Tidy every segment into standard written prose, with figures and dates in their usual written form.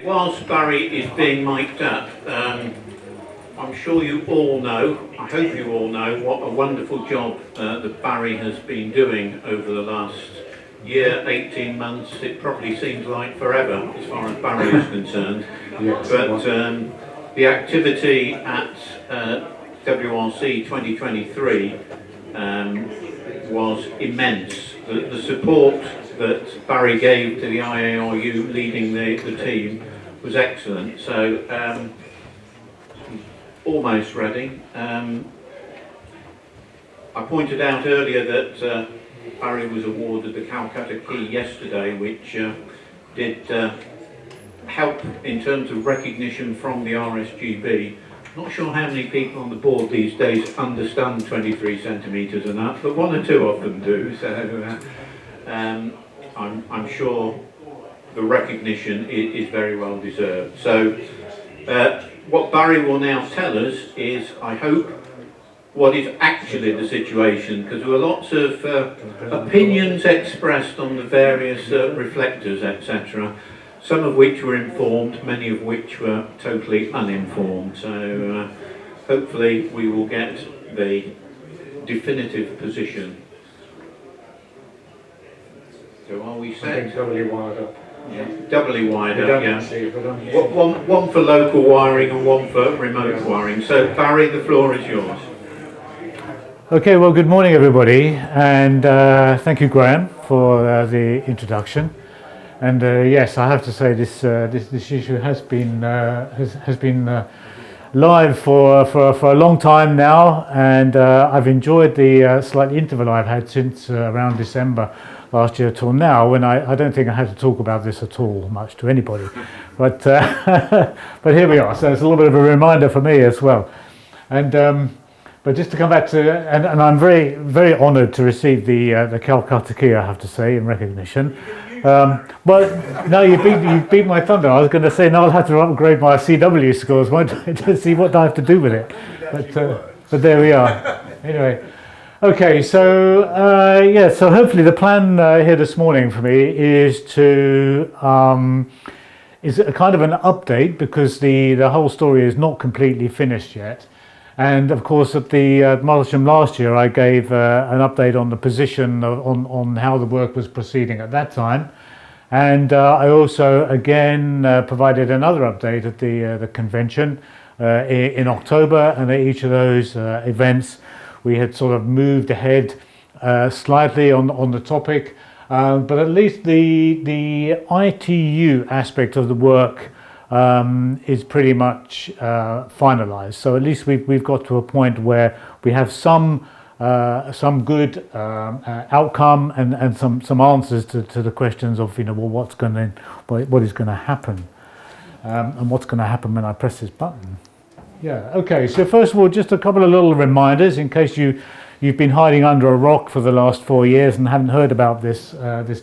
Whilst Barry is being mic'd up, I'm sure you all know, I hope you all know, what a wonderful job that Barry has been doing over the last year, 18 months. It probably seems like forever as far as Barry is concerned. Yes, but the activity at WRC-23 was immense. The support that Barry gave to the IARU leading the team was excellent. So almost ready. I pointed out earlier that Barry was awarded the Calcutta Key yesterday, which did help in terms of recognition from the RSGB. Not sure how many people on the board these days understand 23 centimetres and up, but one or two of them do. So I'm sure the recognition is very well deserved. So what Barry will now tell us is, I hope, what is actually the situation, because there were lots of opinions expressed on the various reflectors, etc., some of which were informed, many of which were totally uninformed. So hopefully we will get the definitive position. So are we set? I think doubly wired up. Yeah, doubly wired up, yeah. One for local wiring and one for remote wiring. So Barry, the floor is yours. Okay, well, good morning everybody, and thank you, Graham, for the introduction. And yes, I have to say this issue has been live for a long time now, and I've enjoyed the slight interval I've had since around December last year till now, when I don't think I had to talk about this at all much to anybody, but but here we are. So it's a little bit of a reminder for me as well. And but just to come back to, and I'm very honoured to receive the Calcutta Key, I have to say, in recognition. But no, you beat my thunder. I was going to say, no, I'll have to upgrade my CW scores, won't I, to see what I have to do with it. But there we are. Anyway, okay, so yeah, so hopefully the plan here this morning for me is to is a kind of an update, because the whole story is not completely finished yet. And of course, at the Martlesham last year, I gave an update on the position on how the work was proceeding at that time. And I also, again, provided another update at the convention in October. And at each of those events, we had sort of moved ahead slightly on the topic. But at least the ITU aspect of the work is pretty much finalized. So at least we've got to a point where we have some good outcome and some answers to the questions of, you know, well, what is going to happen, and what's going to happen when I press this button. Yeah. Okay. So first of all, just a couple of little reminders in case you've been hiding under a rock for the last 4 years and haven't heard about this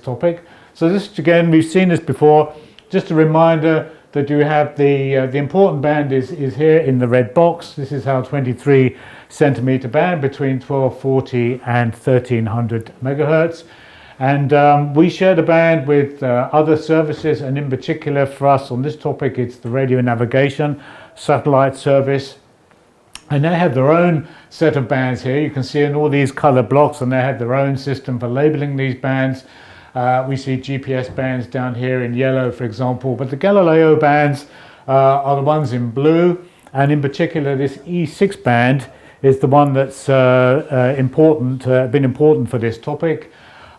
topic. So this, again, we've seen this before. Just a reminder that you have the important band is here in the red box. This is our 23 centimeter band between 1240 and 1300 megahertz. And we share the band with other services, and in particular for us on this topic, it's the radio navigation satellite service. And they have their own set of bands here. You can see in all these color blocks, and they have their own system for labeling these bands. We see GPS bands down here in yellow, for example, but the Galileo bands are the ones in blue, and in particular this E6 band is the one that's been important for this topic.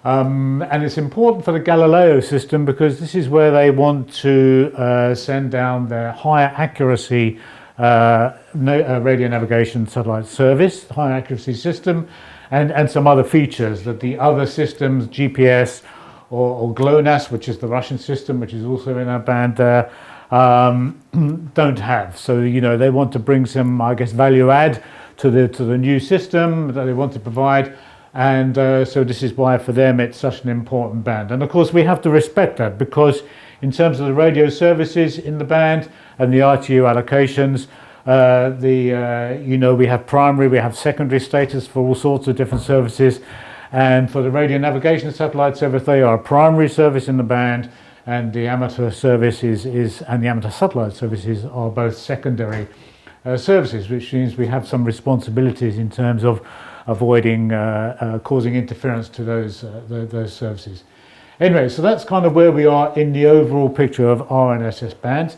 And it's important for the Galileo system because this is where they want to send down their higher accuracy radio navigation satellite service, high accuracy system, and some other features that the other systems, GPS, or GLONASS, which is the Russian system, which is also in our band there, don't have. So, you know, they want to bring some, I guess, value add to the new system that they want to provide. And so this is why for them it's such an important band. And of course we have to respect that, because in terms of the radio services in the band and the ITU allocations, you know, we have primary, we have secondary status for all sorts of different services. And for the radio navigation satellite service, they are a primary service in the band, and the amateur service and the amateur satellite services are both secondary services, which means we have some responsibilities in terms of avoiding causing interference to those services. Anyway, so that's kind of where we are in the overall picture of RNSS bands.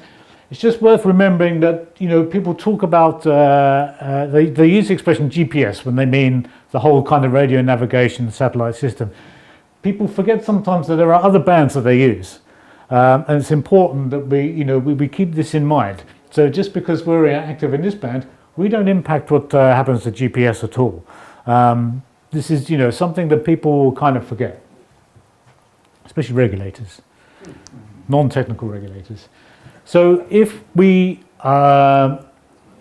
It's just worth remembering that, you know, people talk about, they use the expression GPS when they mean the whole kind of radio navigation satellite system. People forget sometimes that there are other bands that they use. And it's important that we keep this in mind. So just because we're active in this band, we don't impact what happens to GPS at all. This is, you know, something that people kind of forget, especially regulators, non-technical regulators. So if we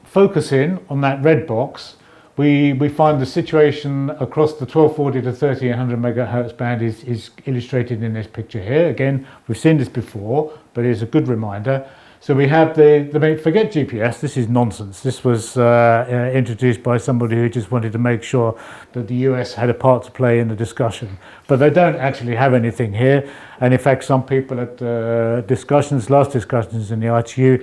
focus in on that red box, we find the situation across the 1240 to 1300 megahertz band is illustrated in this picture here. Again, we've seen this before, but it's a good reminder. So we have forget GPS, this is nonsense. This was introduced by somebody who just wanted to make sure that the US had a part to play in the discussion. But they don't actually have anything here. And in fact, some people at last discussions in the ITU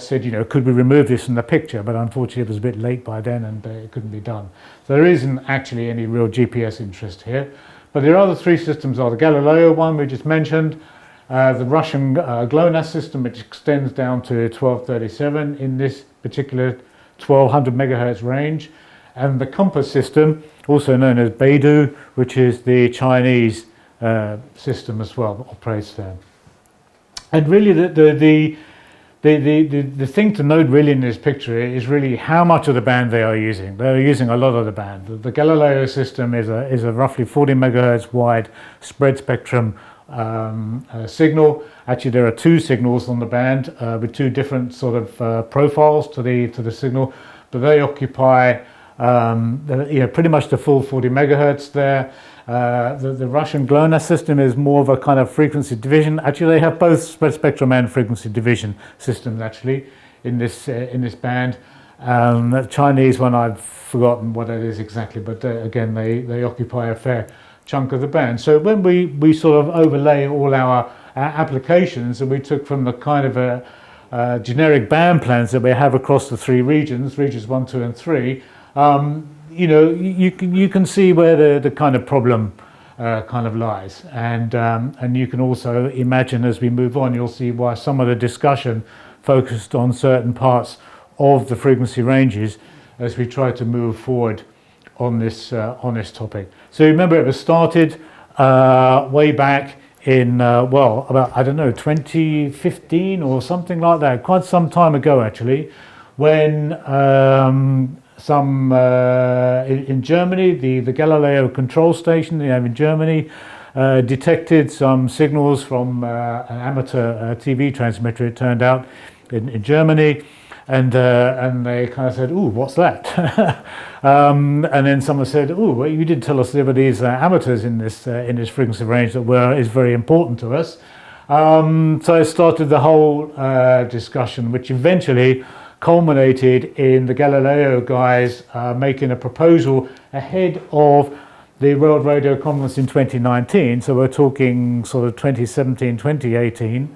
said, you know, could we remove this from the picture? But unfortunately it was a bit late by then and it couldn't be done. So there isn't actually any real GPS interest here. But the other three systems are the Galileo one we just mentioned, the Russian GLONASS system, which extends down to 1237 in this particular 1200 megahertz range, and the Compass system, also known as Beidou, which is the Chinese system as well that operates there. And really the thing to note really in this picture is really how much of the band they are using. They're using a lot of the band. The Galileo system is a roughly 40 megahertz wide spread spectrum signal. Actually, there are two signals on the band with two different sort of profiles to the signal, but they occupy pretty much the full 40 megahertz there. The Russian GLONASS system is more of a kind of frequency division. Actually, they have both spread spectrum and frequency division systems actually in this band. The Chinese one, I've forgotten what it is exactly, but again, they occupy a fair chunk of the band. So when we sort of overlay all our applications that we took from the kind of generic band plans that we have across the three regions 1, 2 and 3, you know, you can see where the kind of problem kind of lies, and you can also imagine as we move on, you'll see why some of the discussion focused on certain parts of the frequency ranges as we try to move forward on this topic. So remember, it was started way back in about, I don't know, 2015 or something like that, quite some time ago actually, when in Germany, the Galileo control station they have in Germany detected some signals from an amateur TV transmitter, it turned out, in Germany, and they kind of said, "Ooh, what's that?" And then someone said, "Ooh, well, you did tell us there were these amateurs in this frequency range that is very important to us." So it started the whole discussion, which eventually culminated in the Galileo guys making a proposal ahead of the World Radio Conference in 2019. So we're talking sort of 2017, 2018.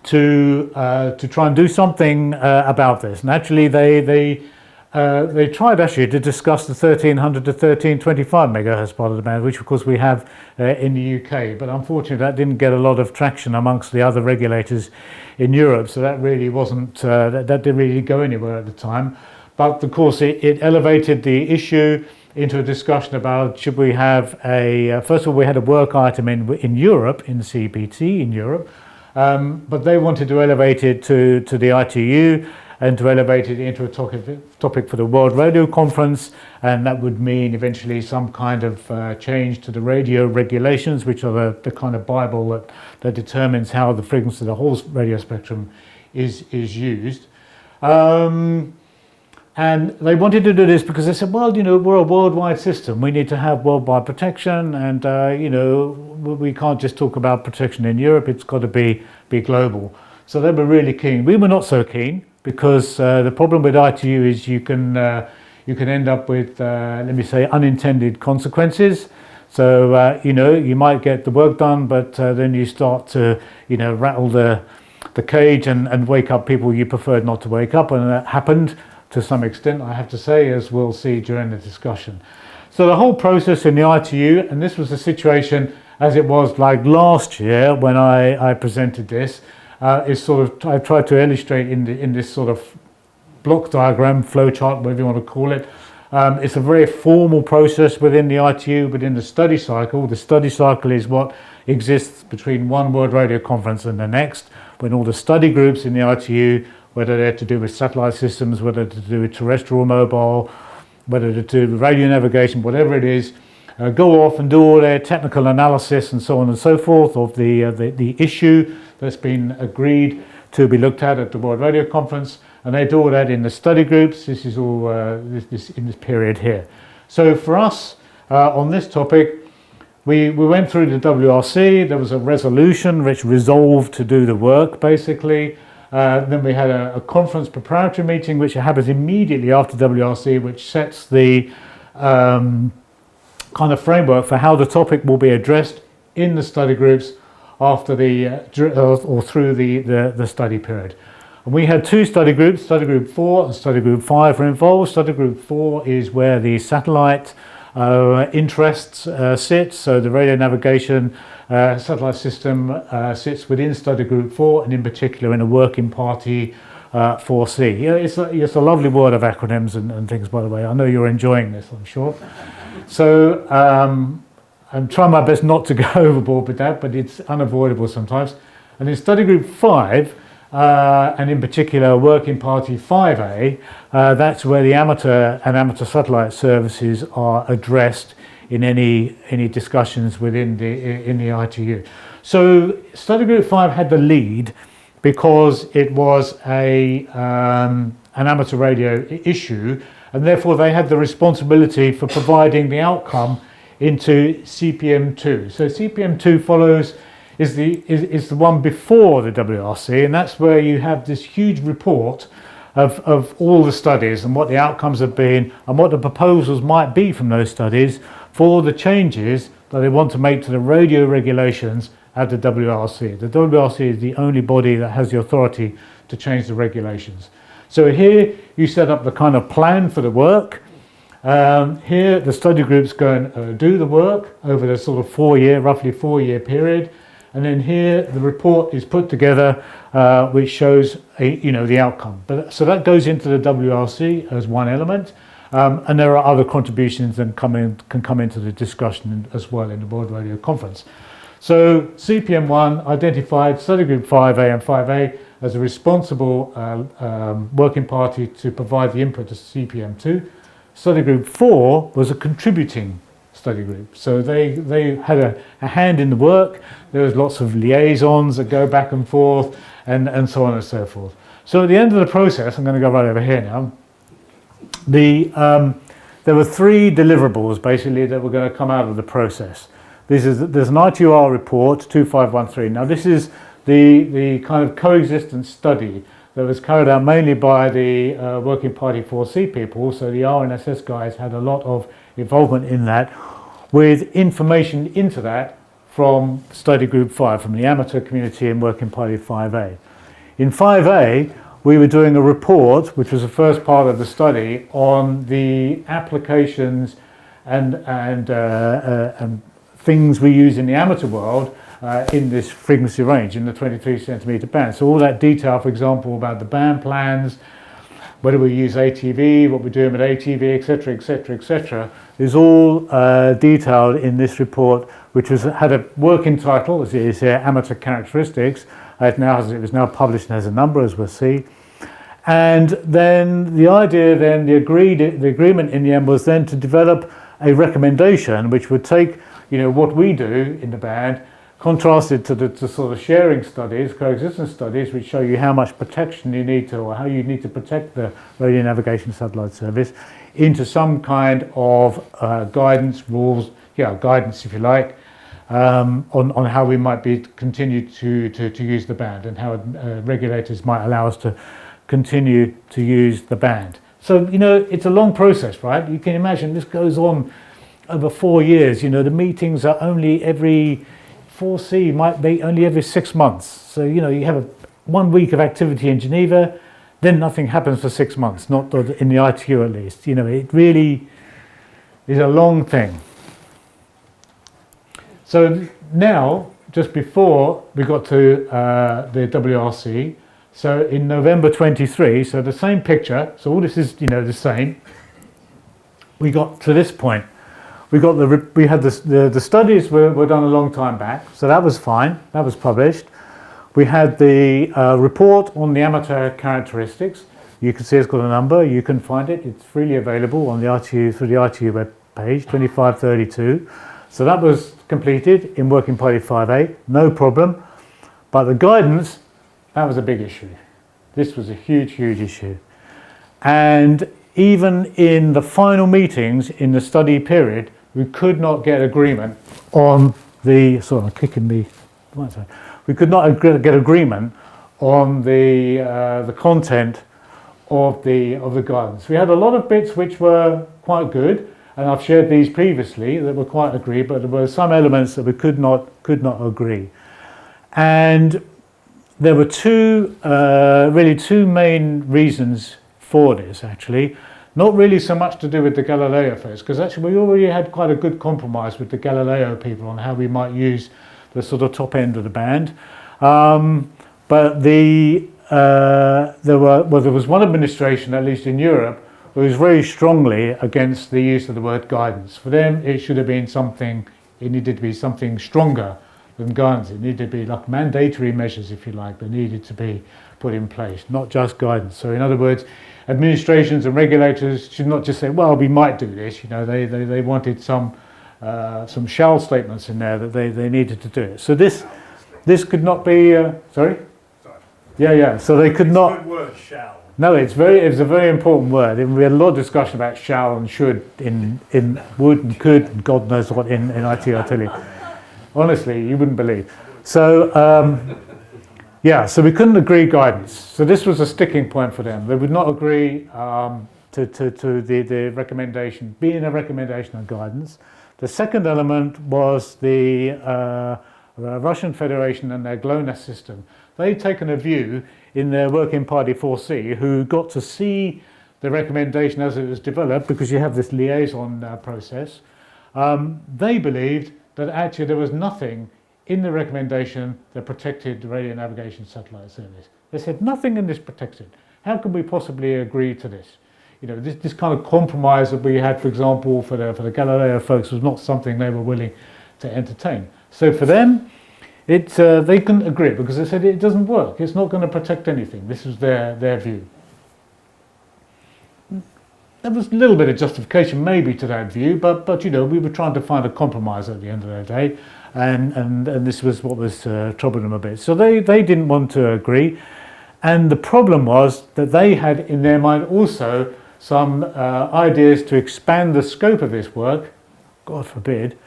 To try and do something about this. And actually they tried actually to discuss the 1300 to 1325 megahertz part of the band, which of course we have in the UK, but unfortunately that didn't get a lot of traction amongst the other regulators in Europe, so that really wasn't, that didn't really go anywhere at the time. But of course it elevated the issue into a discussion about should we have first of all we had a work item in Europe, in the CPT in Europe, but they wanted to elevate it to the ITU and to elevate it into a topic for the World Radio Conference, and that would mean eventually some kind of change to the radio regulations, which are the kind of Bible that determines how the frequency of the whole radio spectrum is used. And they wanted to do this because they said, well, you know, we're a worldwide system. We need to have worldwide protection, and you know, we can't just talk about protection in Europe. It's got to be global. So they were really keen. We were not so keen because the problem with ITU is you can end up with, let me say, unintended consequences. So, you might get the work done, but then you start to, rattle the cage and wake up people you preferred not to wake up. And that happened to some extent, I have to say, as we'll see during the discussion. So the whole process in the ITU, and this was the situation as it was like last year when I presented this, is sort of, I tried to illustrate in this sort of block diagram, flowchart, whatever you want to call it. It's a very formal process within the ITU, within the study cycle. The study cycle is what exists between one World Radio Conference and the next, when all the study groups in the ITU, whether they're to do with satellite systems, whether to do with terrestrial mobile, whether to do with radio navigation, whatever it is, go off and do all their technical analysis and so on and so forth of the issue that's been agreed to be looked at the World Radio Conference, and they do all that in the study groups. This is all this in this period here. So for us on this topic, we went through the WRC. There was a resolution which resolved to do the work basically. Then we had a conference preparatory meeting which happens immediately after WRC, which sets the kind of framework for how the topic will be addressed in the study groups after or through the study period. And we had two study groups, study group 4 and study group 5 were involved. Study group 4 is where the satellite interests sit, so the radio navigation satellite system sits within study group 4, and in particular in a working party 4C. Yeah, it's a lovely word of acronyms and things, by the way. I know you're enjoying this, I'm sure. So I'm trying my best not to go overboard with that, but it's unavoidable sometimes. And in study group 5, and in particular working party 5A, that's where the amateur and amateur satellite services are addressed in any discussions within in the ITU. So study group 5 had the lead because it was an amateur radio issue, and therefore they had the responsibility for providing the outcome into CPM2. So CPM2 is the one before the WRC, and that's where you have this huge report of all the studies and what the outcomes have been and what the proposals might be from those studies for the changes that they want to make to the radio regulations at the WRC. The WRC is the only body that has the authority to change the regulations. So here you set up the kind of plan for the work. Here the study groups go and do the work over the sort of roughly 4-year period. And then here the report is put together, which shows the outcome. So that goes into the WRC as one element, and there are other contributions that can come into the discussion as well in the World Radio Conference. So CPM1 identified study group 5A and 5A as a responsible working party to provide the input to CPM2. Study group 4 was a contributing study group. So they had a hand in the work. There was lots of liaisons that go back and forth and so on and so forth. So at the end of the process, I'm going to go right over here now, there were 3 deliverables basically that were going to come out of the process. There's an ITUR report 2513. Now this is the kind of coexistence study that was carried out mainly by the Working Party 4C people. So the RNSS guys had a lot of involvement in that, with information into that from study group 5, from the amateur community and Working Party 5A. In 5A, we were doing a report, which was the first part of the study, on the applications and things we use in the amateur world in this frequency range, in the 23 centimetre band. So all that detail, for example, about the band plans, whether we use ATV, what we're doing with ATV, etc., etc., etc., is all detailed in this report, which had a working title, as it is here, Amateur Characteristics. It was now published and has a number, as we'll see. And then the idea, the agreement in the end was then to develop a recommendation which would take, what we do in the band, contrasted to the sort of sharing studies, coexistence studies, which show you how much protection you need to, or how you need to protect the radio navigation satellite service, into some kind of guidance, rules, guidance if you like, on how we might continue to use the band, and how regulators might allow us to continue to use the band. So, it's a long process, right? You can imagine this goes on, over 4 years, you know, the meetings are only every 4C might be only every 6 months. So, you know, you have 1 week of activity in Geneva, then nothing happens for 6 months, not in the ITU at least. You know, it really is a long thing. So now, just before we got to the WRC, so in November 23, so the same picture, so all this is, you know, the same. We got to this point. We had the studies were done a long time back, so that was fine. That was published. We had the report on the amateur characteristics. You can see it's got a number. You can find it. It's freely available on the ITU through the ITU web page 2532. So that was completed in Working Party 5A, no problem. But the guidance, that was a big issue. This was a huge, huge issue. And even in the final meetings in the study period, we could not get agreement on the, sorry, I'm kicking me, we could not get agreement on the content of the guidance. We had a lot of bits which were quite good, and I've shared these previously that were quite agreed, but there were some elements that we could not agree. And there were really two main reasons for this, actually. Not really so much to do with the Galileo first, because actually we already had quite a good compromise with the Galileo people on how we might use the sort of top end of the band. But there was one administration, at least in Europe, who was very strongly against the use of the word guidance. For them, it should have been something, it needed to be something stronger than guidance. It needed to be like mandatory measures, if you like, that needed to be put in place, not just guidance. So in other words, administrations and regulators should not just say, well, we might do this. You know, they wanted some shall statements in there that they needed to do it. So this could not be, sorry? Yeah. So they could not. Good word, shall. No, it's a very important word. And we had a lot of discussion about shall and should in would and could and God knows what in IT, I tell you. Honestly, you wouldn't believe. So yeah, so we couldn't agree guidance. So this was a sticking point for them. They would not agree to the recommendation, being a recommendation on guidance. The second element was the Russian Federation and their GLONASS system. They'd taken a view in their Working Party 4C, who got to see the recommendation as it was developed, because you have this liaison process. They believed that actually there was nothing in the recommendation that protected the radio navigation satellite service. They said nothing in this protects it. How can we possibly agree to this? You know, this kind of compromise that we had, for example, for the Galileo folks was not something they were willing to entertain. So for them, they couldn't agree, because they said it doesn't work. It's not going to protect anything. This was their view. There was a little bit of justification maybe to that view, but you know, we were trying to find a compromise at the end of the day, and this was what was troubling them a bit. So they didn't want to agree, and the problem was that they had in their mind also some ideas to expand the scope of this work, God forbid,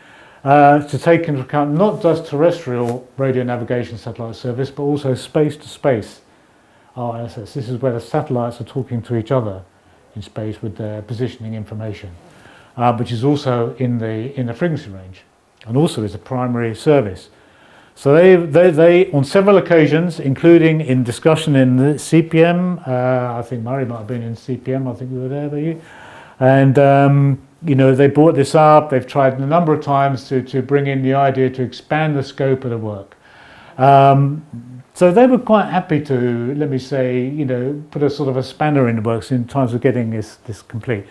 to take into account not just terrestrial radio navigation satellite service, but also space-to-space RNSS. This is where the satellites are talking to each other in space with their positioning information, which is also in the frequency range, and also is a primary service. So they on several occasions, including in discussion in the CPM, I think Murray might have been in CPM, I think you were there, were you? And you know, they brought this up. They've tried a number of times to bring in the idea to expand the scope of the work. So they were quite happy to, let me say, you know, put a sort of a spanner in the works in terms of getting this complete.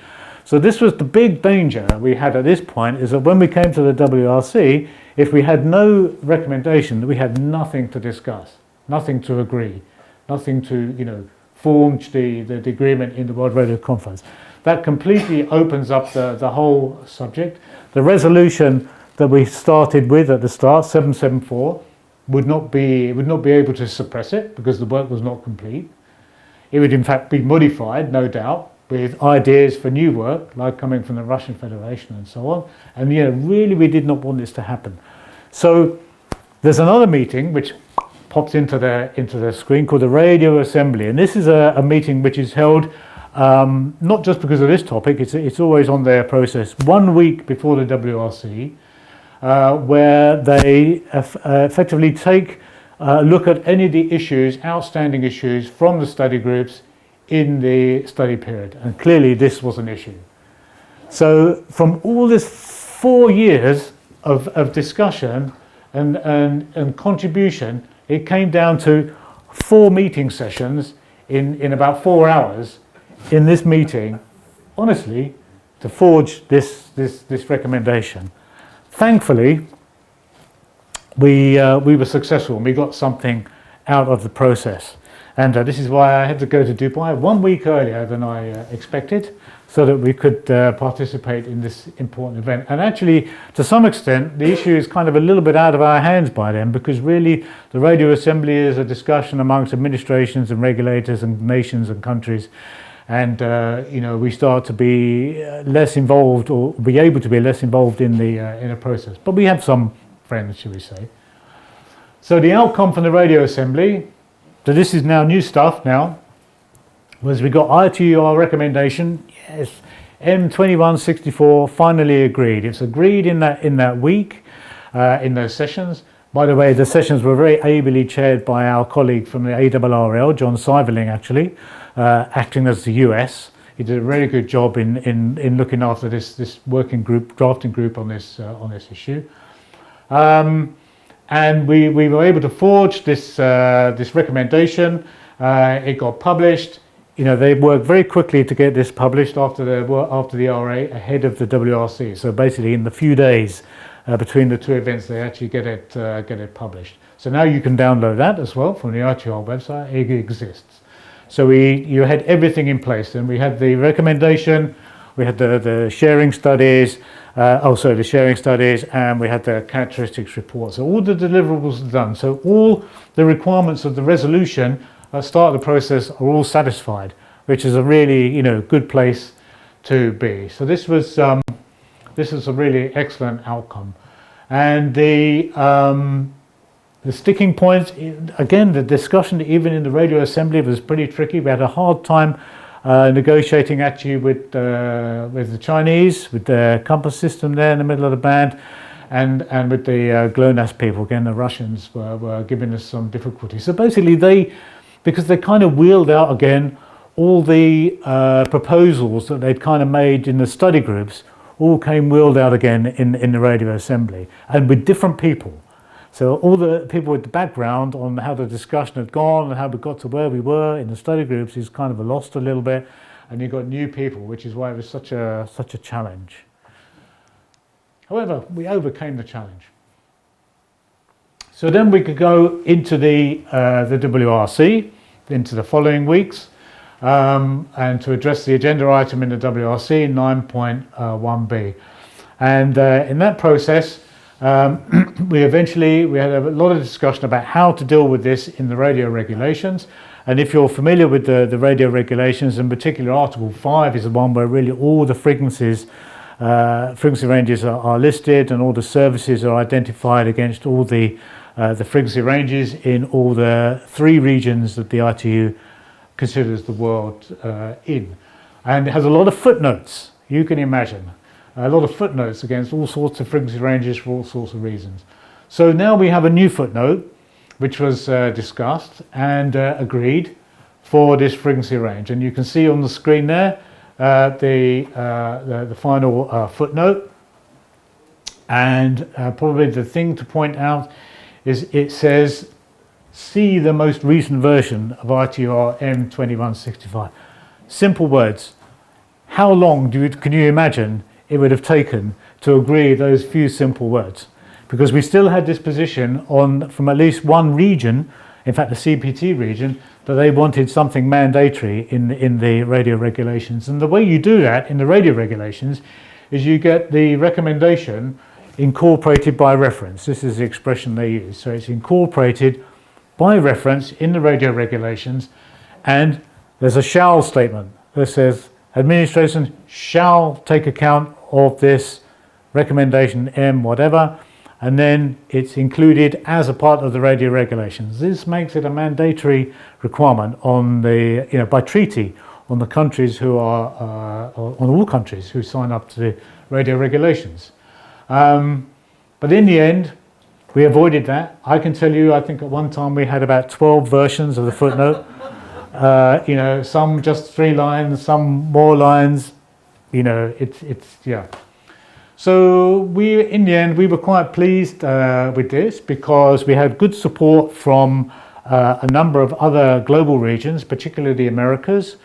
So this was the big danger we had at this point, is that when we came to the WRC, if we had no recommendation, we had nothing to discuss, nothing to agree, nothing to, you know, form the agreement in the World Radio Conference. That completely opens up the whole subject. The resolution that we started with at the start, 774, would not be able to suppress it, because the work was not complete. It would in fact be modified, no doubt, with ideas for new work, like coming from the Russian Federation and so on. And you know, really we did not want this to happen. So there's another meeting which pops into the screen called the Radio Assembly, and this is a meeting which is held not just because of this topic, it's always on their process 1 week before the WRC, where they effectively take a look at any of the issues, outstanding issues from the study groups in the study period. And clearly this was an issue. So from all this 4 years of discussion and contribution, it came down to 4 meeting sessions in about 4 hours in this meeting, honestly, to forge this recommendation. Thankfully, we were successful and we got something out of the process. And this is why I had to go to Dubai 1 week earlier than I expected, so that we could participate in this important event. And actually, to some extent, the issue is kind of a little bit out of our hands by then, because really the Radio Assembly is a discussion amongst administrations and regulators and nations and countries. And we start to be less involved, or be able to be less involved in the process. But we have some friends, shall we say. So the outcome from the Radio Assembly, so this is now new stuff now, was we got IARU recommendation, yes, M2164 finally agreed. It's agreed in that week, in those sessions. By the way, the sessions were very ably chaired by our colleague from the ARRL, John Seiverling, actually, acting as the US. He did a really good job in looking after this working group, drafting group on this issue. And we were able to forge this recommendation. It got published. They worked very quickly to get this published after the RA ahead of the WRC. So basically, in the few days between the two events, they actually get it published. So now you can download that as well from the ITR website. It exists. So you had everything in place, and we had the recommendation, we had the sharing studies, the sharing studies, and we had the characteristics report. So all the deliverables are done. So all the requirements of the resolution at the start of the process are all satisfied, which is a really good place to be. So this was a really excellent outcome. And the sticking point, again, the discussion even in the Radio Assembly was pretty tricky. We had a hard time negotiating actually with the Chinese, with the compass system there in the middle of the band, and with the GLONASS people. Again, the Russians were giving us some difficulty. So basically because they kind of wheeled out again all the proposals that they'd kind of made in the study groups, all came wheeled out again in the Radio Assembly, and with different people. So all the people with the background on how the discussion had gone and how we got to where we were in the study groups is kind of lost a little bit, and you've got new people, which is why it was such a challenge. However, we overcame the challenge. So then we could go into the WRC, into the following weeks, and to address the agenda item in the WRC 9.1b. And in that process, we had a lot of discussion about how to deal with this in the radio regulations. And if you're familiar with the radio regulations, in particular Article 5 is the one where really all the frequency ranges are listed, and all the services are identified against all the frequency ranges in all the 3 regions that the ITU considers the world in. And it has a lot of footnotes, you can imagine. A lot of footnotes against all sorts of frequency ranges for all sorts of reasons. So now we have a new footnote, which was discussed and agreed for this frequency range. And you can see on the screen there the final footnote. And probably the thing to point out is it says, see the most recent version of ITR M2165. Simple words. How long can you imagine it would have taken to agree those few simple words? Because we still had this position from at least one region, in fact the CPT region, that they wanted something mandatory in the radio regulations. And the way you do that in the radio regulations is you get the recommendation incorporated by reference. This is the expression they use. So it's incorporated by reference in the radio regulations, and there's a shall statement that says administration shall take account of this recommendation M whatever, and then it's included as a part of the radio regulations. This makes it a mandatory requirement on by treaty on the countries who are, on all countries who sign up to the radio regulations. But in the end, we avoided that. I can tell you, I think at one time we had about 12 versions of the footnote. Some just 3 lines, some more lines. Yeah. So in the end, we were quite pleased with this because we had good support from a number of other global regions, particularly the Americas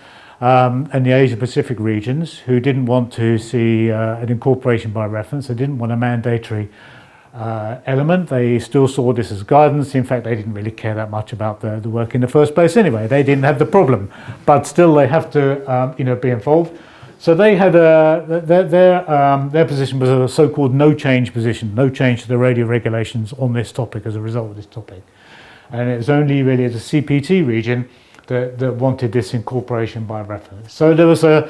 and the Asia Pacific regions, who didn't want to see an incorporation by reference. They didn't want a mandatory element. They still saw this as guidance. In fact, they didn't really care that much about the work in the first place anyway. They didn't have the problem, but still they have to be involved. So they had their position was a so-called no change position, no change to the radio regulations on this topic as a result of this topic. And it was only really the CPT region that wanted this incorporation by reference. So there was a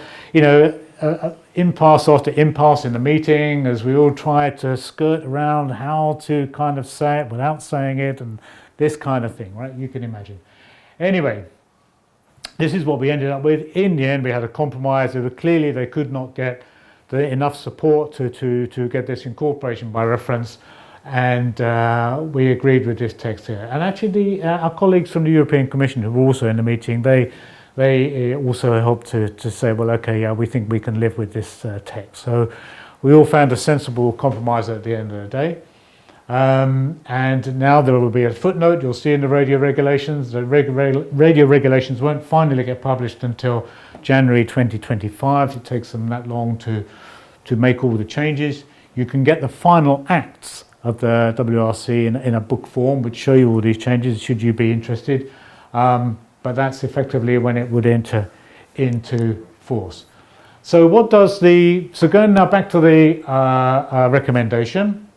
impasse after impasse in the meeting as we all tried to skirt around how to kind of say it without saying it and this kind of thing, right? You can imagine. Anyway, this is what we ended up with. In the end, we had a compromise. Clearly, they could not get enough support to get this incorporation by reference, and we agreed with this text here. And actually, our colleagues from the European Commission who were also in the meeting, they also helped to say, well, okay, yeah, we think we can live with this text. So we all found a sensible compromise at the end of the day. And now there will be a footnote. You'll see in the radio regulations. The radio regulations won't finally get published until January 2025. It takes them that long to make all the changes. You can get the final acts of the WRC in a book form, which show you all these changes, should you be interested. But that's effectively when it would enter into force. So going now back to the recommendation.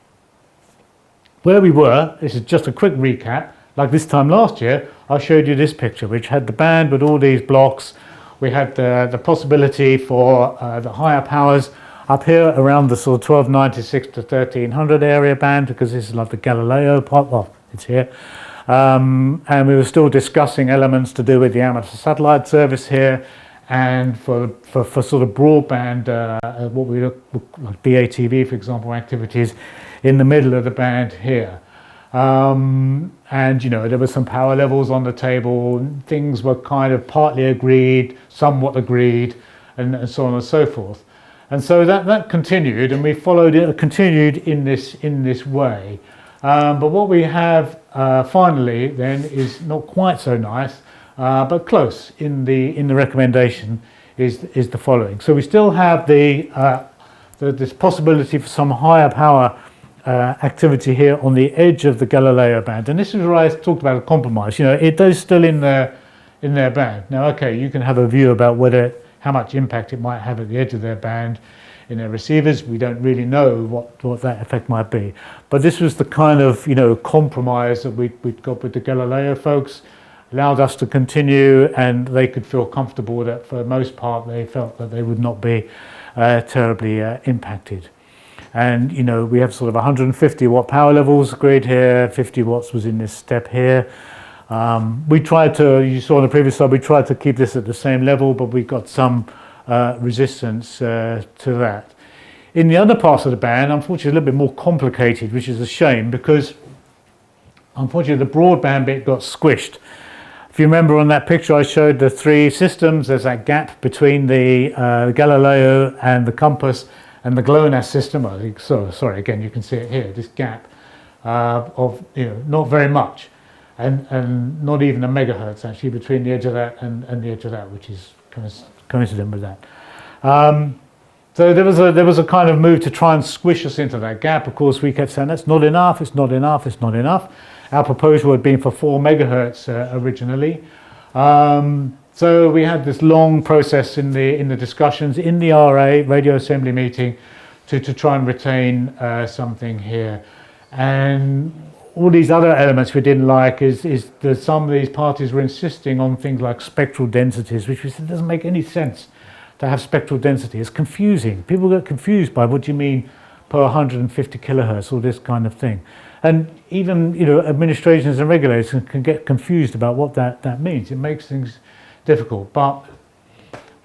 Where we were, this is just a quick recap, like this time last year, I showed you this picture, which had the band with all these blocks. We had the possibility for the higher powers up here around the sort of 1296 to 1300 area band, because this is like the Galileo part, well, it's here. And we were still discussing elements to do with the amateur satellite service here, and for sort of broadband, what we look like BATV, for example, activities in the middle of the band here. And there were some power levels on the table. Things were kind of partly agreed, somewhat agreed, and so on and so forth. And so that continued, and we followed it, continued in this way. But what we have finally then is not quite so nice, but close in the recommendation is the following. So we still have this possibility for some higher power activity here on the edge of the Galileo band, and this is where I talked about a compromise. It is still in their band. Now, okay, you can have a view about how much impact it might have at the edge of their band in their receivers. We don't really know what that effect might be, but this was the kind of compromise that we'd got with the Galileo folks. Allowed us to continue, and they could feel comfortable that for the most part they felt that they would not be terribly impacted. And we have sort of 150 watt power levels agreed here. 50 watts was in this step here. We tried to, you saw on the previous slide, we tried to keep this at the same level, but we got some resistance to that. In the other parts of the band, unfortunately, a little bit more complicated, which is a shame, because unfortunately the broadband bit got squished. If you remember on that picture I showed the 3 systems, there's that gap between the Galileo and the Compass and the GLONASS system. I think, sorry, again, you can see it here, this gap of not very much, and not even a megahertz actually between the edge of that and the edge of that, which is coincident with that. So there was a kind of move to try and squish us into that gap. Of course, we kept saying that's not enough, it's not enough, it's not enough. Our proposal had been for 4 megahertz originally. So we had this long process in the discussions in the RA Radio Assembly meeting to try and retain something here. And all these other elements we didn't like is that some of these parties were insisting on things like spectral densities, which we said doesn't make any sense to have spectral density. It's confusing. People get confused by what do you mean per 150 kilohertz, all this kind of thing. And even administrations and regulators can get confused about what that means. It makes things difficult. But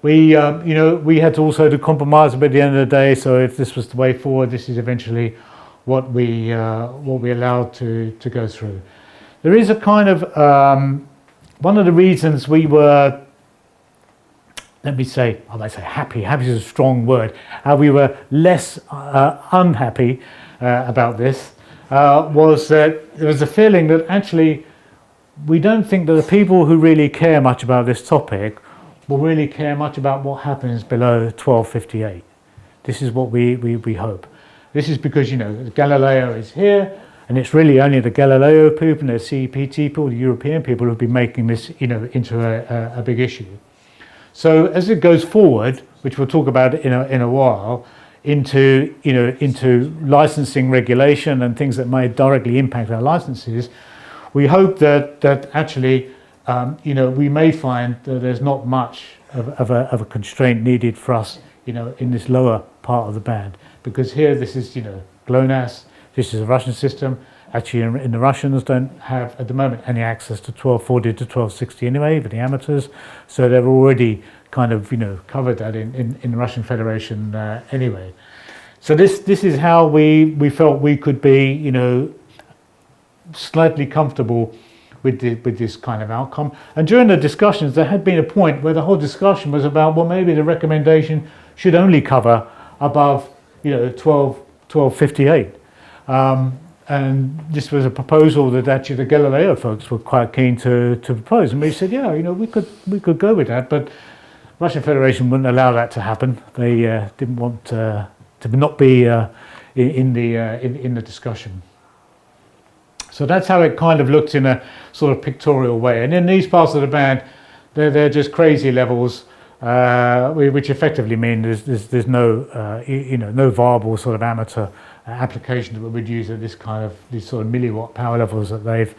we we had to also to compromise a bit at the end of the day. So if this was the way forward, this is eventually what we allowed to go through. There is a kind of one of the reasons we were, let me say, I might say happy is a strong word, we were less unhappy about this, was that there was a feeling that actually we don't think that the people who really care much about this topic will really care much about what happens below 1258. This is what we hope. This is because, the Galileo is here, and it's really only the Galileo people and the CEPT people, the European people, who've been making this, into a big issue. So as it goes forward, which we'll talk about in a while, into licensing regulation and things that may directly impact our licenses, we hope that actually, we may find that there's not much of a constraint needed for us, in this lower part of the band, because here this is, GLONASS. This is a Russian system. Actually, in the Russians don't have at the moment any access to 1240 to 1260 anyway, but the amateurs. So they've already kind of covered that in the Russian Federation anyway. So this is how we felt we could be slightly comfortable with this kind of outcome. And during the discussions, there had been a point where the whole discussion was about, well, maybe the recommendation should only cover above 1258. And this was a proposal that actually the Galileo folks were quite keen to propose, and we said, yeah, we could go with that, but Russian Federation wouldn't allow that to happen. They didn't want to not be in the discussion. So that's how it kind of looked in a sort of pictorial way. And in these parts of the band, they're just crazy levels, which effectively mean there's no no viable sort of amateur application that we would use at these sort of milliwatt power levels that they've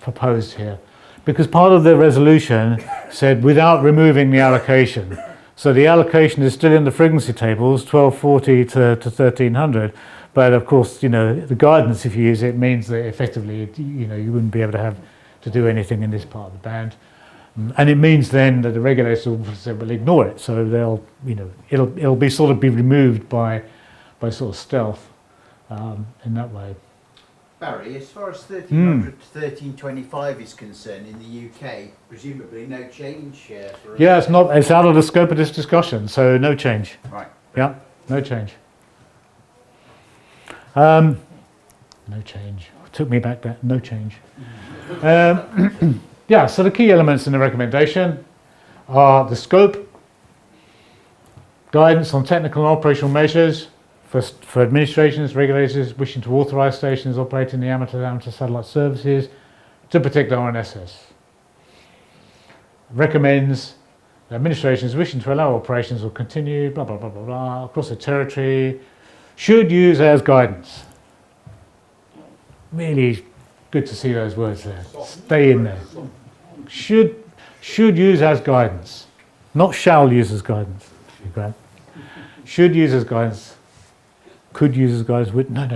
proposed here, because part of the resolution said without removing the allocation. So the allocation is still in the frequency tables, 1240 to 1300, but of course the guidance, if you use it, means that effectively you wouldn't be able to do anything in this part of the band. And it means then that the regulators will ignore it, so they'll it'll be sort of be removed by sort of stealth in that way. Barry, as far as 1300 to 1325 is concerned in the UK, presumably no change for Yeah, it's out of the scope of this discussion, so no change. Right. Yeah, no change. No change. Took me back there. No change. Yeah, so the key elements in the recommendation are the scope, guidance on technical and operational measures for administrations, regulators wishing to authorise stations operating the amateur satellite services to protect RNSS. Recommends that administrations wishing to allow operations will continue, blah, blah, blah, blah, blah, across the territory, should use as guidance. Really good to see those words there. Stay in there. Should use as guidance, not shall use as guidance. Should use as guidance. Could use as guidance. Would no.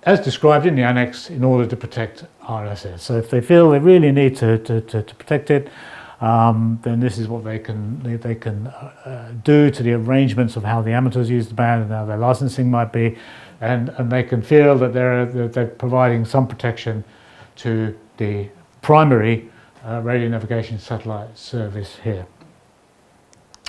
As described in the annex, in order to protect RSS. So if they feel they really need to protect it, then this is what they can do to the arrangements of how the amateurs use the band and how their licensing might be, and they can feel that they're providing some protection to the primary radio navigation satellite service here.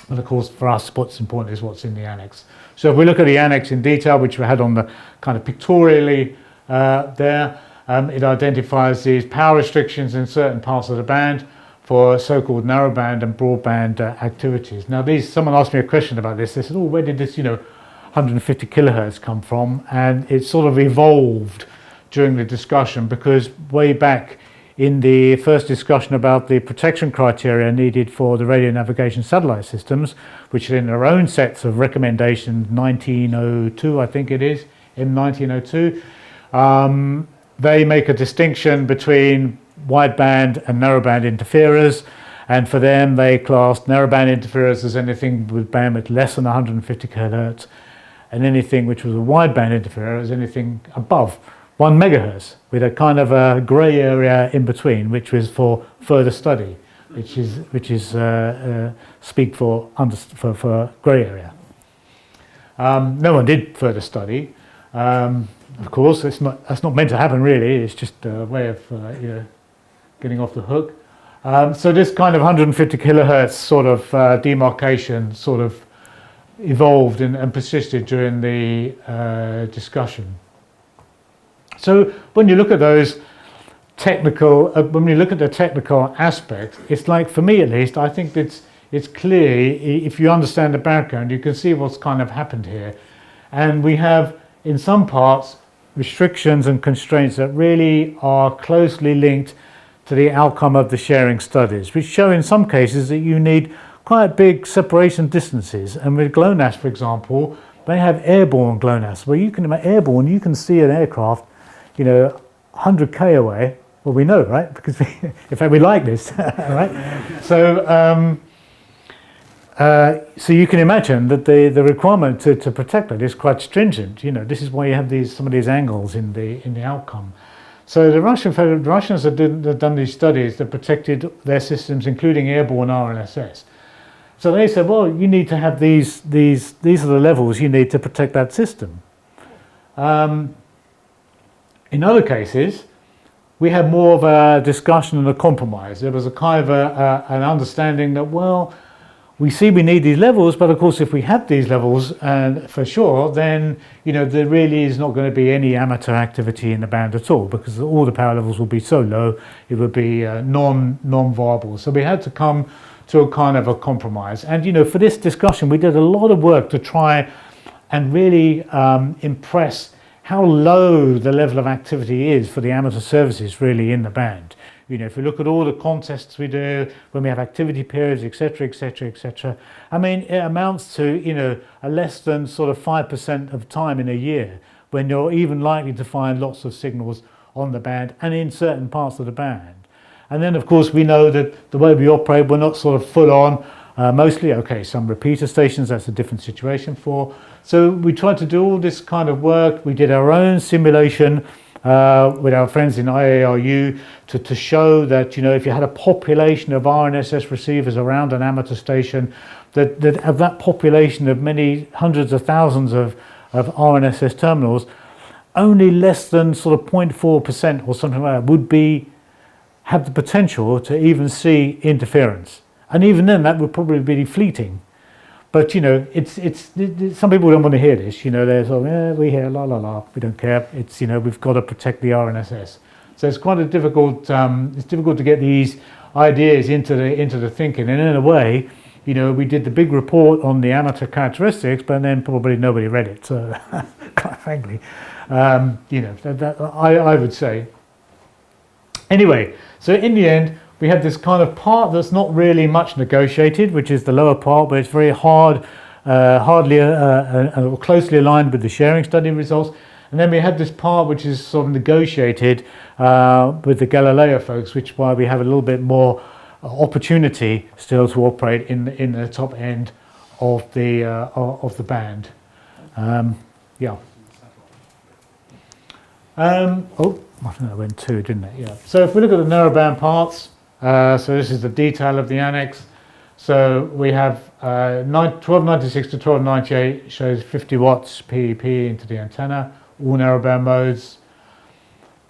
And of course, for us, what's important is what's in the annex. So if we look at the annex in detail, which we had on the kind of pictorially there, it identifies these power restrictions in certain parts of the band for so-called narrowband and broadband activities. Now, someone asked me a question about this. They said, "Oh, where did this, 150 kilohertz come from?" And it sort of evolved during the discussion, because way back in the first discussion about the protection criteria needed for the radio navigation satellite systems, which are in their own sets of recommendations, 1902, I think it is, M1902, they make a distinction between wideband and narrowband interferers, and for them they classed narrowband interferers as anything with bandwidth less than 150 kilohertz, and anything which was a wideband interferer as anything above 1 megahertz, with a kind of a grey area in between, which was for further study. which is speak for grey area. No one did further study. Of course, that's not meant to happen really. It's just a way of getting off the hook. So this kind of 150 kilohertz sort of demarcation sort of evolved and persisted during the discussion. So when you look at those technical, when you look at the technical aspect, it's like, for me at least, I think it's clear, if you understand the background, you can see what's kind of happened here. And we have, in some parts, restrictions and constraints that really are closely linked to the outcome of the sharing studies, which show in some cases that you need quite big separation distances. And with GLONASS, for example, they have airborne GLONASS, where you can, airborne, you can see an aircraft, 100k away. Well, we know, right? Because in fact, we like this, right? So, so you can imagine that the requirement to protect that is quite stringent. This is why you have some of these angles in the outcome. So the Russians have done these studies that protected their systems, including airborne RNSS. So they said, well, you need to have these are the levels you need to protect that system. In other cases, we had more of a discussion and a compromise. There was a kind of an understanding that, well, we see we need these levels, but of course, if we have these levels, for sure, then there really is not going to be any amateur activity in the band at all, because all the power levels will be so low, it would be non-viable. So we had to come to a kind of a compromise. And for this discussion, we did a lot of work to try and really impress how low the level of activity is for the amateur services really in the band. If you look at all the contests we do, when we have activity periods, etc., etc., etc., I mean, it amounts to, a less than sort of 5% of time in a year when you're even likely to find lots of signals on the band and in certain parts of the band. And then, of course, we know that the way we operate, we're not sort of full on. Mostly, okay, some repeater stations, that's a different situation for. So we tried to do all this kind of work. We did our own simulation with our friends in IARU to show that, if you had a population of RNSS receivers around an amateur station, that of that population of many hundreds of thousands of RNSS terminals, only less than sort of 0.4% or something like that would have the potential to even see interference. And even then, that would probably be fleeting. But it's some people don't want to hear this. They're sort of, yeah, we hear la la la, we don't care. It's we've got to protect the RNSS. So it's quite a difficult. It's difficult to get these ideas into the thinking. And in a way, we did the big report on the amateur characteristics, but then probably nobody read it. So quite frankly, I would say. Anyway, so in the end, we have this kind of part that's not really much negotiated, which is the lower part, but it's very hard, closely aligned with the sharing study results. And then we have this part which is sort of negotiated with the Galileo folks, which is why we have a little bit more opportunity still to operate in the top end of the band. Yeah. I think that went two, didn't it? Yeah. So if we look at the narrowband parts, so this is the detail of the annex. So we have 1296 to 1298 shows 50 watts PEP into the antenna, all narrowband modes.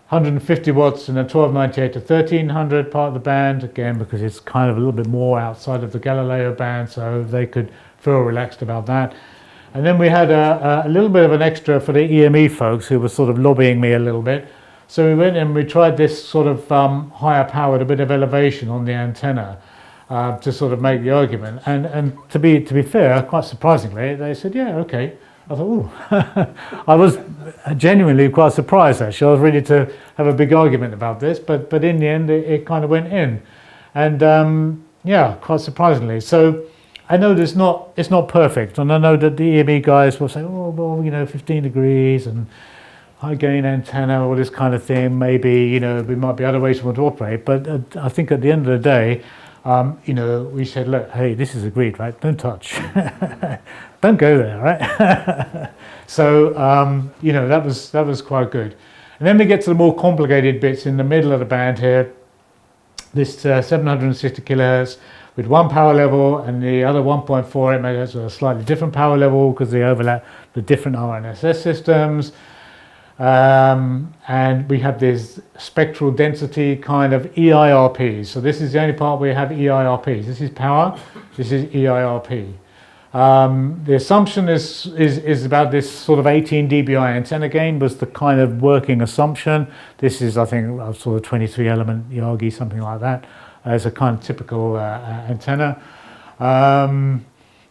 150 watts in the 1298 to 1300 part of the band, again because it's kind of a little bit more outside of the Galileo band, so they could feel relaxed about that. And then we had a little bit of an extra for the EME folks who were sort of lobbying me a little bit. So we went and we tried this sort of higher powered, a bit of elevation on the antenna to sort of make the argument. And to be fair, quite surprisingly, they said, yeah, okay. I thought, ooh. I was genuinely quite surprised actually. I was ready to have a big argument about this, but in the end it kind of went in. And yeah, quite surprisingly. So I know it's not perfect, and I know that the EME guys will say, oh, well, 15 degrees and high gain antenna, all this kind of thing. Maybe, there might be other ways we want to operate, but I think at the end of the day, we said, look, hey, this is agreed, right? Don't touch. Don't go there, right? So, that was quite good. And then we get to the more complicated bits in the middle of the band here. this 760 kilohertz with one power level, and the other 1.48 megahertz with a slightly different power level because they overlap the different RNSS systems. And we have this spectral density kind of EIRPs. So this is the only part where you have EIRPs. This is power, this is EIRP. The assumption is about this sort of 18 dBi antenna gain was the kind of working assumption. This is, I think, a sort of 23 element Yagi, something like that, as a kind of typical antenna.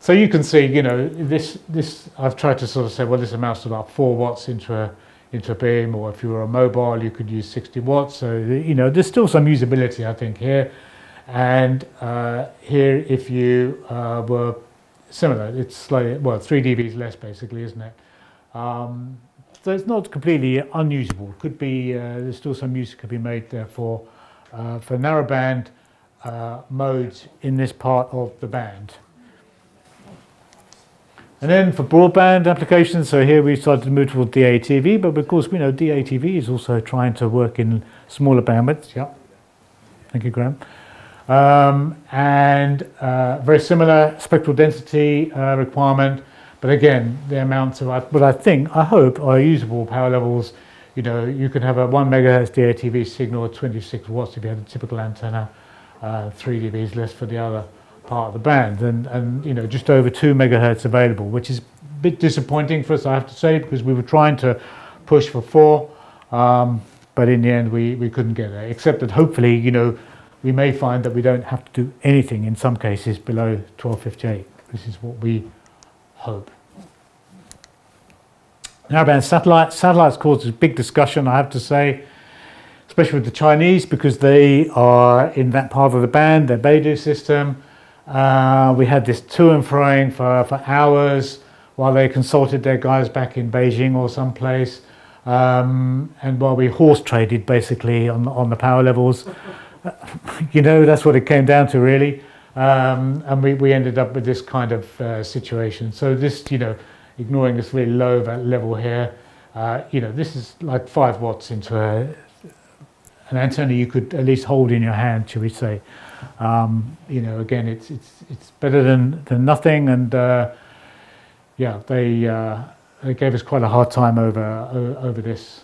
So you can see, you know, this I've tried to sort of say, well, this amounts to about 4 watts into a beam, or if you were a mobile, you could use 60 watts. So, you know, there's still some usability, I think, here. And here, if you were similar, it's slightly, well, 3 dBs less, basically, isn't it? So it's not completely unusable. Could be, there's still some use could be made there for narrowband modes in this part of the band. And then for broadband applications, so here we started to move towards DATV, but of course we know DATV is also trying to work in smaller bandwidths. Yeah, thank you, Graham. And very similar spectral density requirement, but again, the amounts of what I hope are usable power levels. You know, you can have a 1 megahertz DATV signal at 26 watts if you had a typical antenna, 3 dBs less for the other part of the band, and you know, just over 2 megahertz available, which is a bit disappointing for us, I have to say, because we were trying to push for 4, but in the end we couldn't get there, except that hopefully, you know, we may find that we don't have to do anything in some cases below 1258. This is what we hope. Narrowband satellites caused a big discussion, I have to say, especially with the Chinese, because they are in that part of the band, their Beidou system. We had this to and froing for hours while they consulted their guys back in Beijing or someplace, and while we horse traded basically on the power levels. You know, that's what it came down to, really, and we ended up with this kind of situation. So this, you know, ignoring this really low level here, you know, this is like 5 watts into an antenna you could at least hold in your hand, shall we say. You know, again, it's better than nothing, and yeah, they gave us quite a hard time over this.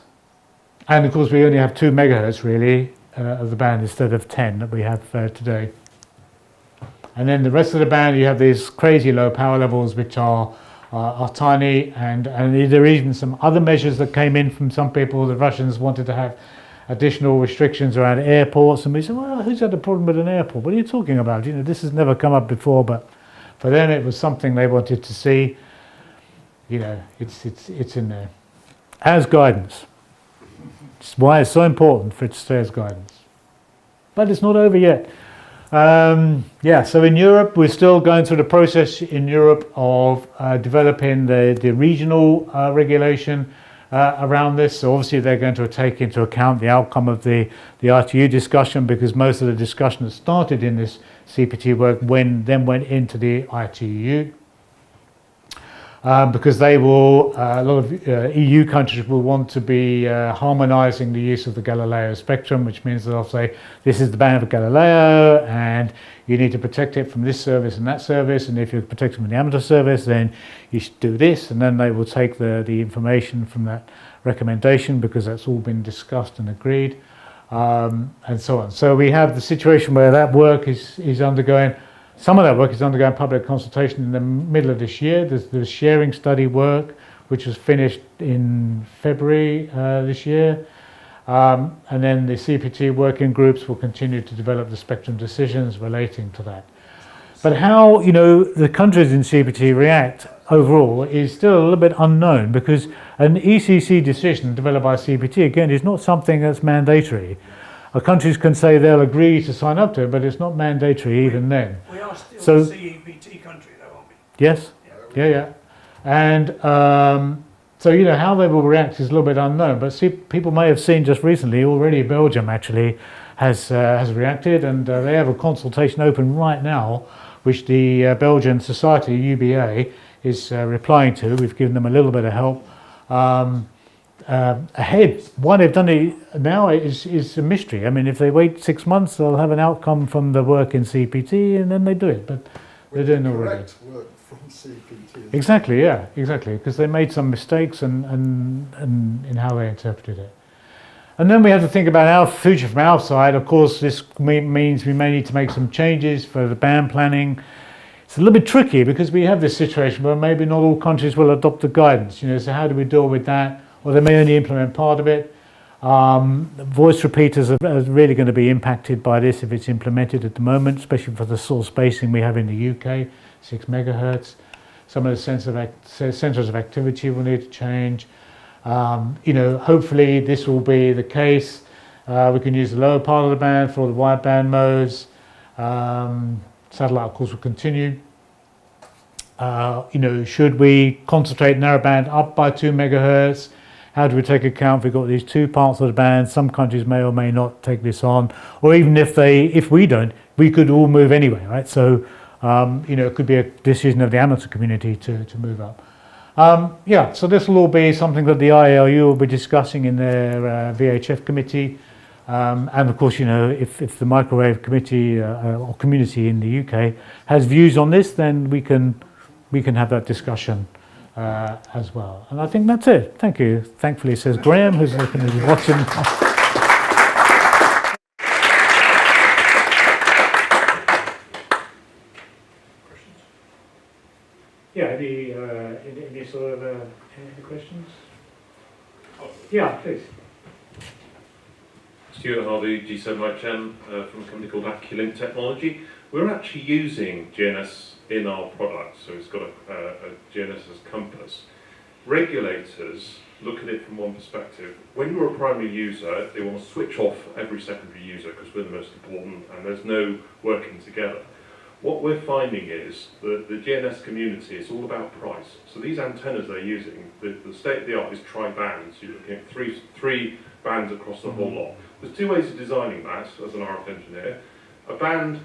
And of course, we only have 2 megahertz really of the band instead of 10 that we have today. And then the rest of the band, you have these crazy low power levels, which are tiny, and there are even some other measures that came in from some people. The Russians wanted to have additional restrictions around airports, and we said, well, who's had a problem with an airport? What are you talking about? You know, this has never come up before, but for them it was something they wanted to see. You know, it's in there as guidance. It's why it's so important for it to stay as guidance. But it's not over yet. Yeah, so in Europe, we're still going through the process in Europe of developing the regional regulation around this. So obviously they're going to take into account the outcome of the RTU discussion, because most of the discussion that started in this CPT work then went into the ITU. Because they will, a lot of EU countries will want to be harmonizing the use of the Galileo spectrum, which means that they'll say, this is the band of Galileo, and you need to protect it from this service and that service, and if you protect it from the amateur service, then you should do this, and then they will take the information from that recommendation, because that's all been discussed and agreed, and so on. So we have the situation where that work is undergoing. Some of that work is undergoing public consultation in the middle of this year. There's the sharing study work, which was finished in February this year. And then the CPT working groups will continue to develop the spectrum decisions relating to that. But how, you know, the countries in CPT react overall is still a little bit unknown, because an ECC decision developed by CPT, again, is not something that's mandatory. Countries can say they'll agree to sign up to it, but it's not mandatory even then. We are still a CEPT country, though, aren't we? Yes, yeah. And so, you know, how they will react is a little bit unknown. But see, people may have seen just recently, already Belgium actually has reacted, and they have a consultation open right now, which the Belgian Society, UBA, is replying to. We've given them a little bit of help. ahead. Why they've done it now is a mystery. I mean, if they wait 6 months, they'll have an outcome from the work in CPT, and then they do it. But they're doing it already. Correct work from CPT. Exactly, yeah, exactly, because they made some mistakes and in how they interpreted it. And then we have to think about our future from our side. Of course, this means we may need to make some changes for the band planning. It's a little bit tricky because we have this situation where maybe not all countries will adopt the guidance. So how do we deal with that? Or they may only implement part of it. Voice repeaters are really going to be impacted by this if it's implemented at the moment, especially for the sort of spacing we have in the UK, 6 megahertz. Some of the centres of activity will need to change. Hopefully this will be the case. We can use the lower part of the band for all the wideband modes. Satellite, of course, will continue. Should we concentrate narrowband up by 2 megahertz? How do we take account? We've got these two parts of the band. Some countries may or may not take this on, or even if we don't, we could all move anyway, right? So, it could be a decision of the amateur community to move up. So this will all be something that the IARU will be discussing in their VHF committee. And of course, if the microwave committee or community in the UK has views on this, then we can have that discussion as well. And I think that's it. Thank you. Thankfully, says Graham, who's watching. Yeah, any sort of any questions? Yeah, please. Stuart Harvey, G7HM, from a company called Aculink Technology. We're actually using GNS in our product, so it's got a GNSS compass. Regulators look at it from one perspective. When you're a primary user, they want to switch off every secondary user because we're the most important and there's no working together. What we're finding is that the GNS community is all about price. So these antennas they're using, the state of the art is tri-bands. You're looking at three bands across the whole lot. There's two ways of designing that as an RF engineer. A band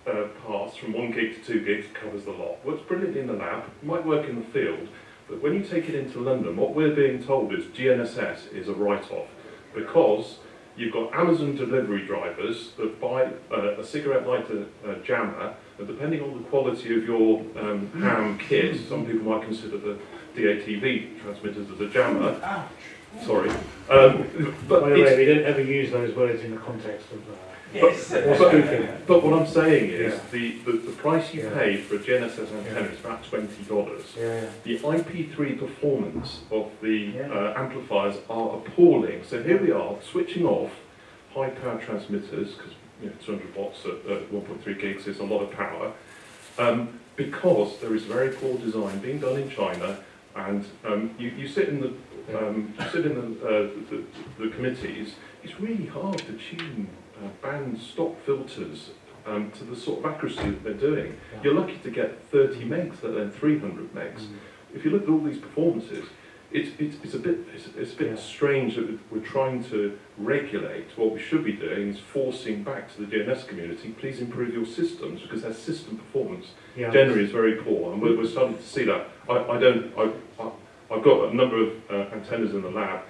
pass from 1 gig to 2 gigs covers the lot. Works brilliantly in the lab, might work in the field, but when you take it into London, what we're being told is GNSS is a write-off because you've got Amazon delivery drivers that buy a cigarette lighter jammer, and depending on the quality of your ham kit, some people might consider the DATV transmitters as a jammer. Sorry. But by the way, we don't ever use those words in the context of but what I'm saying is the price you pay for a GNSS antenna is about $20. The IP3 performance of the amplifiers are appalling. So here we are switching off high power transmitters because 200 watts at 1.3 gigs is a lot of power because there is very poor design being done in China, and you sit in the the committees. It's really hard to tune band stop filters to the sort of accuracy that they're doing. You're lucky to get 30 megs, let alone 300 megs. If you look at all these performances, it's a bit strange that we're trying to regulate. What we should be doing is forcing back to the GNS community, please improve your systems, because their system performance generally is very poor, and we're starting to see that. I've got a number of antennas in the lab,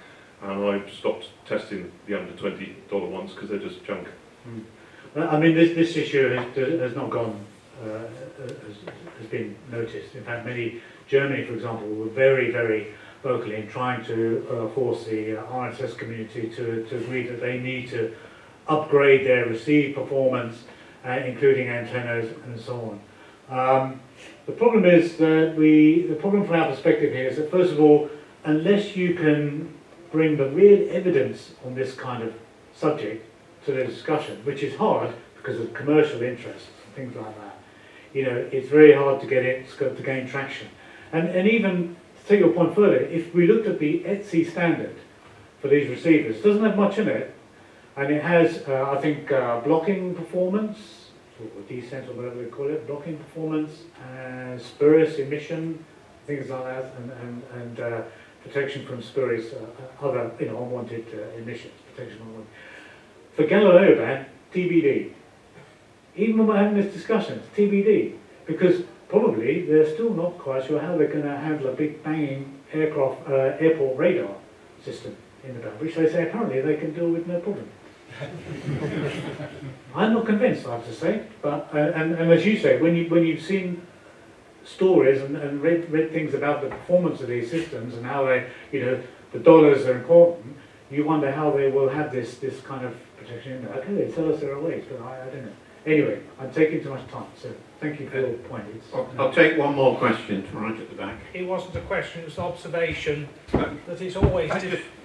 and I've stopped testing the under $20 ones because they're just junk. I mean, this issue has not gone, has been noticed. In fact, Germany, for example, were very, very vocal in trying to force the RNSS community to agree that they need to upgrade their receive performance, including antennas and so on. The problem is that the problem from our perspective here is that, first of all, unless you can bring the real evidence on this kind of subject to the discussion, which is hard because of commercial interests and things like that, it's very hard to get it to gain traction. And even to take your point further, if we looked at the ETSI standard for these receivers, it doesn't have much in it, and it has, I think, blocking performance, or descent or whatever they call it, blocking performance, spurious emission, things like that, and protection from spurious other unwanted emissions, protection unwanted. For Galileo band, TBD. Even when we're having this discussion, it's TBD, because probably they're still not quite sure how they're going to handle a big banging airport radar system in the back, which they say apparently they can deal with no problem. I'm not convinced, I have to say, but and as you say, when you've seen stories and read things about the performance of these systems and how they, the dollars are important, you wonder how they will have this kind of protection in there. Okay, they tell us there are ways, but I don't know. Anyway, I'm taking too much time, so thank you for your point. I'll take one more question right at the back. It wasn't a question, it was an observation that it's always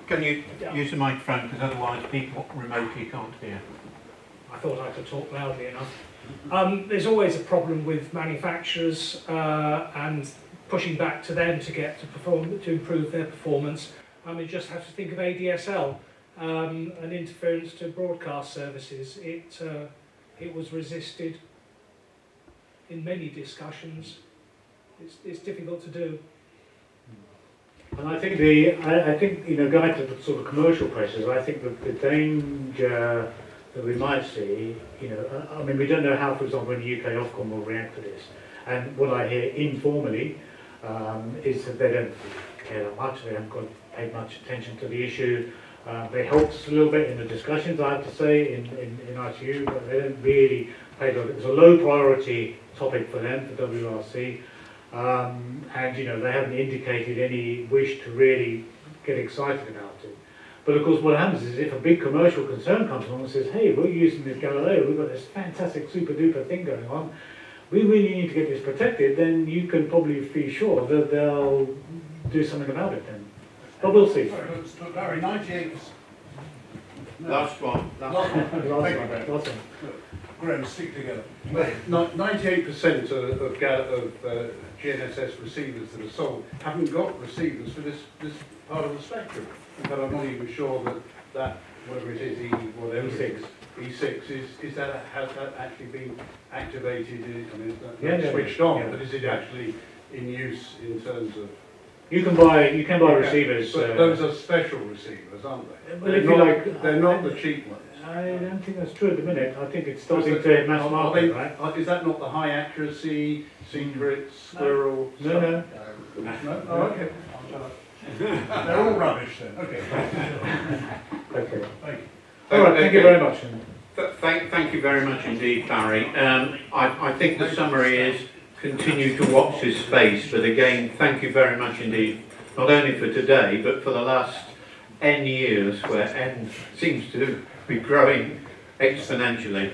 Can you use the microphone, because otherwise people remotely can't hear. I thought I could talk loudly enough. There's always a problem with manufacturers and pushing back to them to get to improve their performance. You just have to think of ADSL and interference to broadcast services. It was resisted in many discussions. It's difficult to do. And I think going back to the sort of commercial pressures, I think that the danger that we might see, I mean, we don't know how, for example, in the UK Ofcom will react to this. And what I hear informally is that they don't care that much. They haven't paid much attention to the issue. They helped us a little bit in the discussions, I have to say, in ITU, but they don't really pay a lot. It's a low priority topic for them, for WRC. And they haven't indicated any wish to really get excited about it. But of course what happens is if a big commercial concern comes along and says, hey, we're using this Galileo, we've got this fantastic super duper thing going on, we really need to get this protected, then you can probably be sure that they'll do something about it then. But we'll see. Barry, 98%. Last one. Last one. Graham, stick together. 98% of GNSS receivers that are sold haven't got receivers for this part of the spectrum. But I'm not even sure that whatever it is, E6 is that has that actually been activated? I mean, it's not switched on, but is it actually in use in terms of? You can buy receivers. But those are special receivers, aren't they? Well, if you like, they're not the cheap ones. I don't think that's true at the minute. I think it's starting to mass market, right? Is that not the high accuracy, secret, squirrel? No. No? Oh, okay. They're all rubbish then. Okay. Okay. Thank you. All right, thank you very much. Thank you very much indeed, Barry. I think the summary is continue to watch this space, but again, thank you very much indeed, not only for today, but for the last N years, where N seems to be growing exponentially.